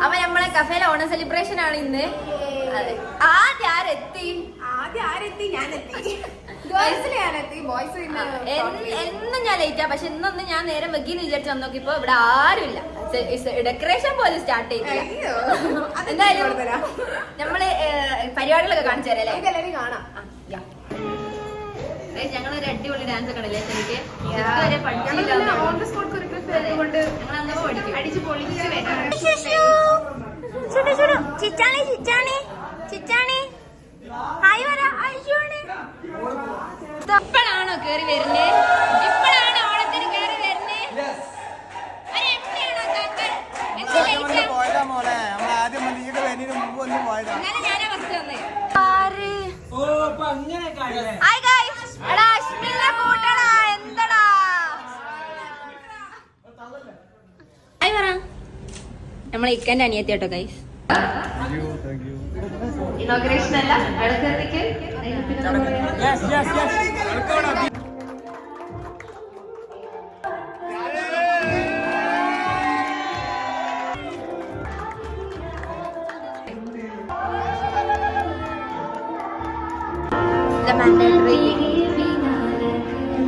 അപ്പൊ നമ്മളെ കഫേയിലെ ഓണം സെലിബ്രേഷൻ ആണ് ഇന്ന്. ആദ്യം ആരെത്തി? ഞാനെത്തി. എന്നും ഞാൻ ലേറ്റാ, പക്ഷെ ഇന്നൊന്നും ഞാൻ നേരം വെക്കിന്ന് വിചാരിച്ചു വന്ന് നോക്കിയപ്പോ ഇവിടെ ആരുമില്ല. ഡെക്കറേഷൻ പോലും സ്റ്റാർട്ട് ചെയ്തില്ല. എന്തായാലും നമ്മള് പരിപാടികളൊക്കെ കാണിച്ചു തരാം. ഞങ്ങളൊരു അടിപൊളി ഡാൻസ് ഒക്കെ ഉണ്ടല്ലേ എനിക്ക് ഇതുവരെ പഠിച്ചില്ല. ഇപ്പോഴാണോ കേറി വരുന്നേ? ഇപ്പോഴാണോ ഓണത്തിന് കേറി വരുന്നേ? ഞാനാ ഫസ്റ്റ് വന്നേ. നമ്മളെ ഇക്കന്റെ അനിയത്തി കേട്ടോ ഗൈസ്. ഇനോഗ്രേഷൻ അല്ല, അടുത്തേക്ക്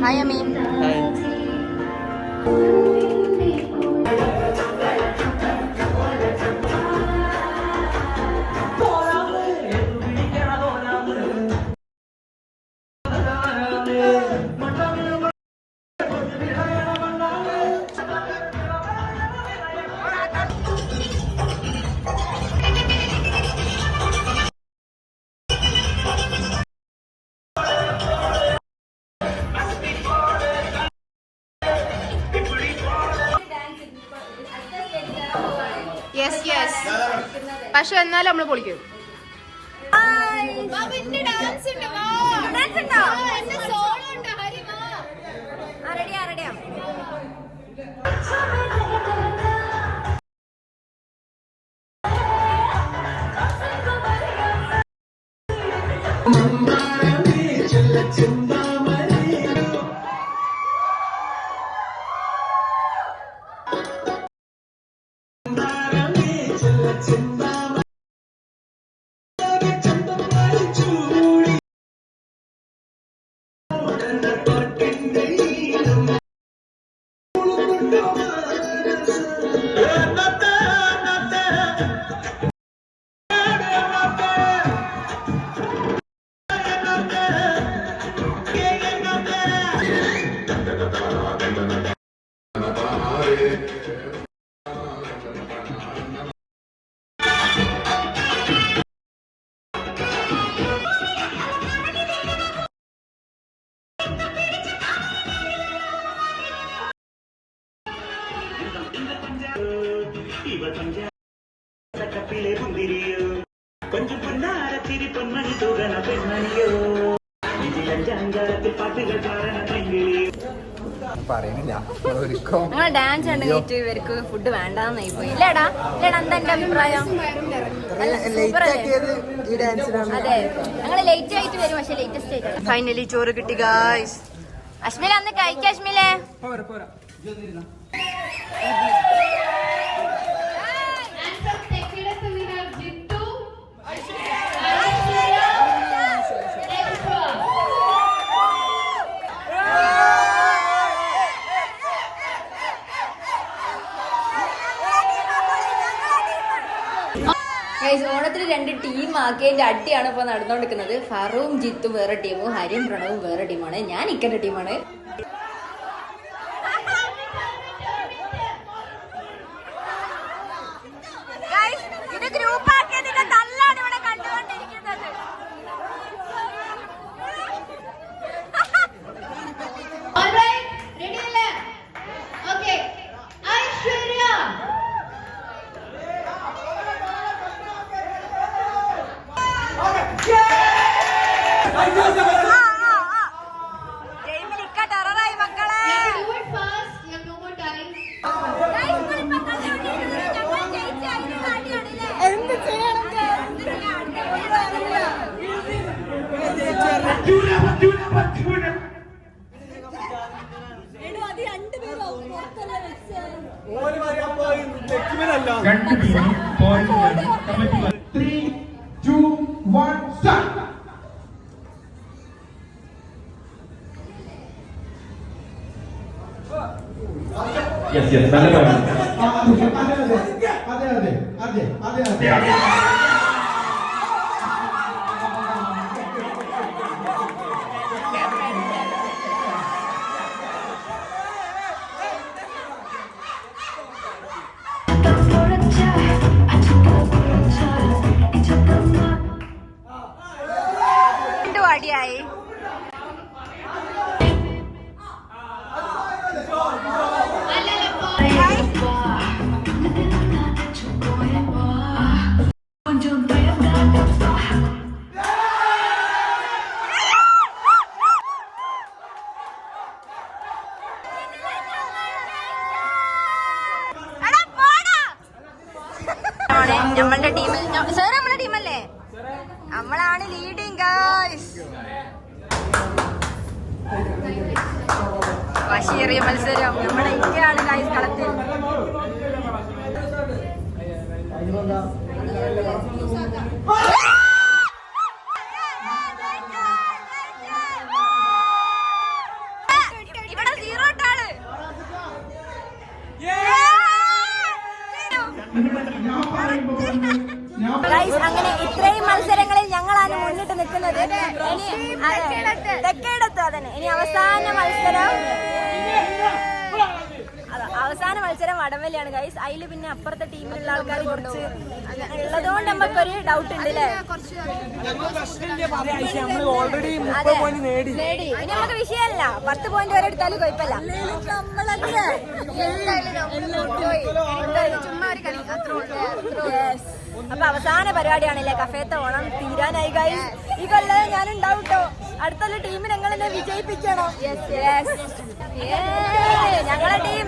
ഹായ് അമ്മി. പക്ഷെ എന്നാലും നമ്മള് പൊളിക്കും. கொஞ்சம் பொன்னாரத்திரி பொன்மணி தூகன பெண்മണിയോ ഇതിലഞ്ചാഞ്ചാരത്തിൽ പാട്ടുകൾ പാടണ പെൺകിളിയോ പറയുന്നില്ല. ഞങ്ങൾ ഡാൻസ് കണ്ടിട്ട് ഇവർക്ക് ഫുഡ് വേണ്ടാന്നായി പോയി. ഇല്ലേടാ എന്താ എന്റെ അഭിപ്രായം? അതെ, ഞങ്ങള് ലേറ്റ് ആയിട്ട് വരും, പക്ഷെ ലേറ്റസ്റ്റ് ആയിട്ട്. ഫൈനലി ചോറ് കിട്ടി ഗായ്സ്. അശ്മില അന്ന് കഴിക്ക. അശ്മിലേ ഓണത്തിന് 2 ടീം ആക്കിയതിന്റെ അടിയാണ് ഇപ്പൊ നടന്നുകൊണ്ടിരിക്കുന്നത്. ഫറുവും ജിത്തും വേറെ ടീമും ഹരിയും പ്രണവും വേറെ ടീമാണ്. ഞാൻ ഇക്കന്റെ ടീമാണ്. രണ്ട് ടീമിനും പോയിന്റ് കമ്മിറ്റി 3, 2, 1 സ്റ്റാർട്ട്. യെസ് നല്ല പോയിന്റ്. അതെ അടിയായി. നമ്മളുടെ ടീമിൽ സാർ നമ്മുടെ ടീമല്ലേ, നമ്മളാണ് ലീഡിങ് ഗായ്സ്. വാശിയേറിയ മത്സരം നമ്മുടെ ഇന്ത്യയാണ് ഗായ്സ് കളത്തിൽ. ഇവിടെ 0 ട്ടാള്. ഗൈസ് അങ്ങനെ ഇത്രയും മത്സരങ്ങളിൽ ഞങ്ങളാണ് മുന്നിട്ട് നിൽക്കുന്നത്. ഇനി തെക്കേടത്ത് അതന്നെ. ഇനി അവസാന മത്സരം വടംവലിയാണ് ഗൈസ്. അതില് പിന്നെ അപ്പുറത്തെ ടീമിലുള്ള ആൾക്കാർ കുറച്ച് ഉള്ളതുകൊണ്ട് നമുക്കൊരു ഡൗട്ട് ഉണ്ട് അല്ലേ. നേടി ഇനി നമുക്ക് വിഷയമല്ല, 10 പോയിന്റ് വരെ എടുത്താലും കുഴപ്പമില്ല. അപ്പൊ അവസാന പരിപാടിയാണല്ലേ കഫേത്തെ ഓണം തീരാനായി ഗൈസ്. ഈ കൊല്ലം ഞാനുണ്ടാവും കേട്ടോ. അടുത്തുള്ള ടീം ഞങ്ങൾ എന്നെ വിജയിപ്പിക്കണം. ഞങ്ങളെ ടീം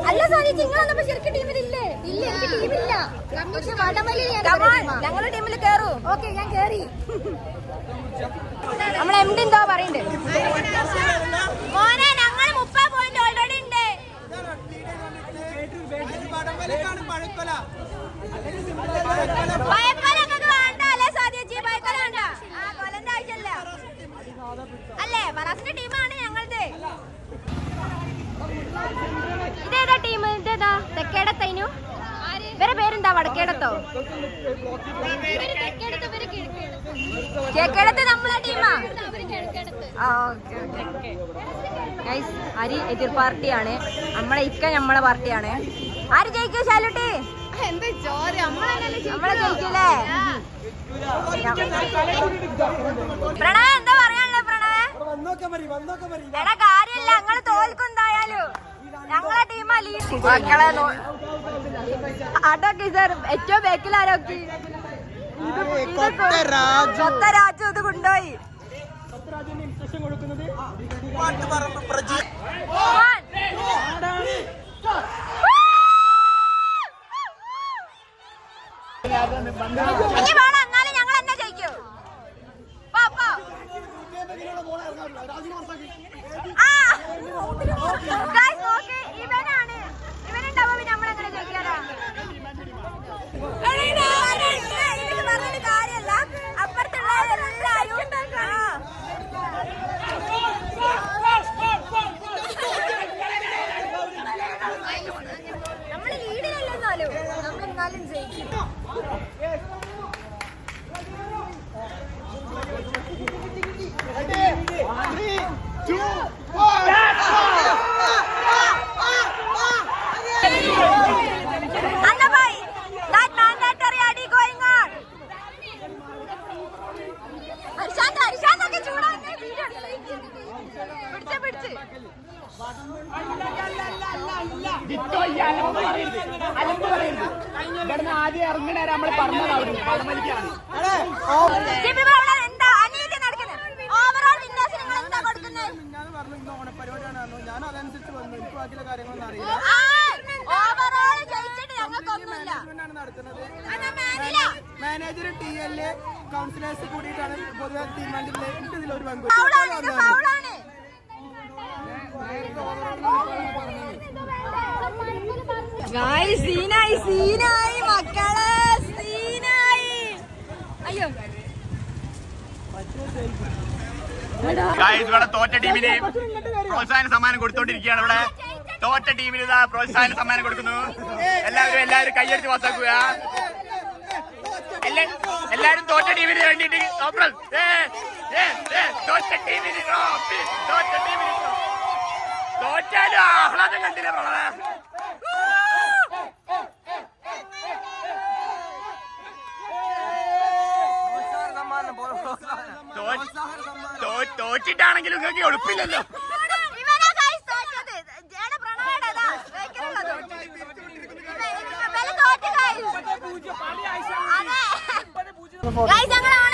അല്ല സോനി, നിങ്ങൾ വന്നപ്പോ ശരിക്കും ടീമിലില്ലേ? ഇല്ല, എനിക്ക് ടീമില്ല. ഞങ്ങളുടെ ടീമിൽ കയറൂ. ഓക്കെ, ഞാൻ കേറി. നമ്മളെ എം ഡി എന്താ പറയണ്ടേ മോനെ? ഞങ്ങൾ 30 പോയിന്റ് ഓൾറെഡി ഉണ്ട്. അല്ലേ ബറാസിന്റെ ടീമാണ് ഞങ്ങളത്. ഇതേതാ ടീം? ഇതേതാ? തെക്കേടത്തൈനു ഇവരെ പേരെന്താ? വടക്കേടത്തോ? കിഴക്കേടത്ത് നമ്മളെ ടീമാ. ഗൈസ്, അരി എതിർ പാർട്ടിയാണ്. നമ്മളെ ഇക്ക നമ്മളെ പാർട്ടിയാണ്. ആര് ജയിക്കും ശാലുട്ടി? നമ്മളെ ജയിക്കൂലേ? പ്രണവ് എന്താ പറയാനുള്ളത്? പ്രണവ് എടാ കാര്യല്ല, ഞങ്ങള് തോൽക്കും എന്തായാലും. ഞങ്ങളെ ടീമാ ലീഡ്. അതൊക്കെ സാർ ഏറ്റവും ബേക്കിലാരൊക്കെ രാജു ഇത് കൊണ്ടുപോയി. ഇനി വേണം, എന്നാലും ഞങ്ങൾ എന്നെ ജയിക്കൂ. ഇവനുണ്ടാവുമ്പോ പിന്നെ നമ്മളെങ്ങനെ ജയിക്കാനാ? പറഞ്ഞൊരു കാര്യല്ല, അപ്പുറത്തുള്ള എല്ലാരും നമ്മള് ലീഡിലല്ല, എന്നാലും നമ്മളെന്നാലും ജയിക്കും. ആദ്യം ഇറങ്ങണ നമ്മള് പറഞ്ഞതാണ്. എന്താ അനീതി നടക്കുന്നത്? ഓവറോൾ വിന്നേഴ്സിന് നിങ്ങൾ എന്താ കൊടുക്കുന്നത്? ഞാൻ അതനുസരിച്ച് വന്നു. എനിക്ക് ബാക്കിയുള്ള കാര്യങ്ങളൊന്നും അറിയില്ല. ഓവറോൾ ജയിച്ചിട്ട് ഞങ്ങൾക്കൊന്നുമില്ല. മാനേജർ TL കൗൺസിലേഴ്സ് കൂടിയിട്ടാണ് പൊതുവെ തീരുമാനിച്ചിട്ടുള്ളത്. ഇതിലൊരു പങ്ക് സീനായി സീനായി മക്കളെ സീനായി. അയ്യോ ഇവിടെ തോറ്റ ടീമിന് പ്രോത്സാഹന സമ്മാനം കൊടുത്തോണ്ടിരിക്കുകയാണ്. ഇവിടെ തോറ്റ ടീമിന് ഇതാ പ്രോത്സാഹന സമ്മാനം കൊടുക്കുന്നു. എല്ലാവരും കൈയടിച്ച് പാസ്സാക്കുക. എല്ലാരും തോറ്റ ടീമിന് വേണ്ടിട്ട് തോറ്റാലും ആഹ്ലാദം കണ്ടില്ല പ്രളയ. തോറ്റിട്ടാണെങ്കിലും നിങ്ങൾക്ക് എളുപ്പില്ലല്ലോ. ഞങ്ങൾ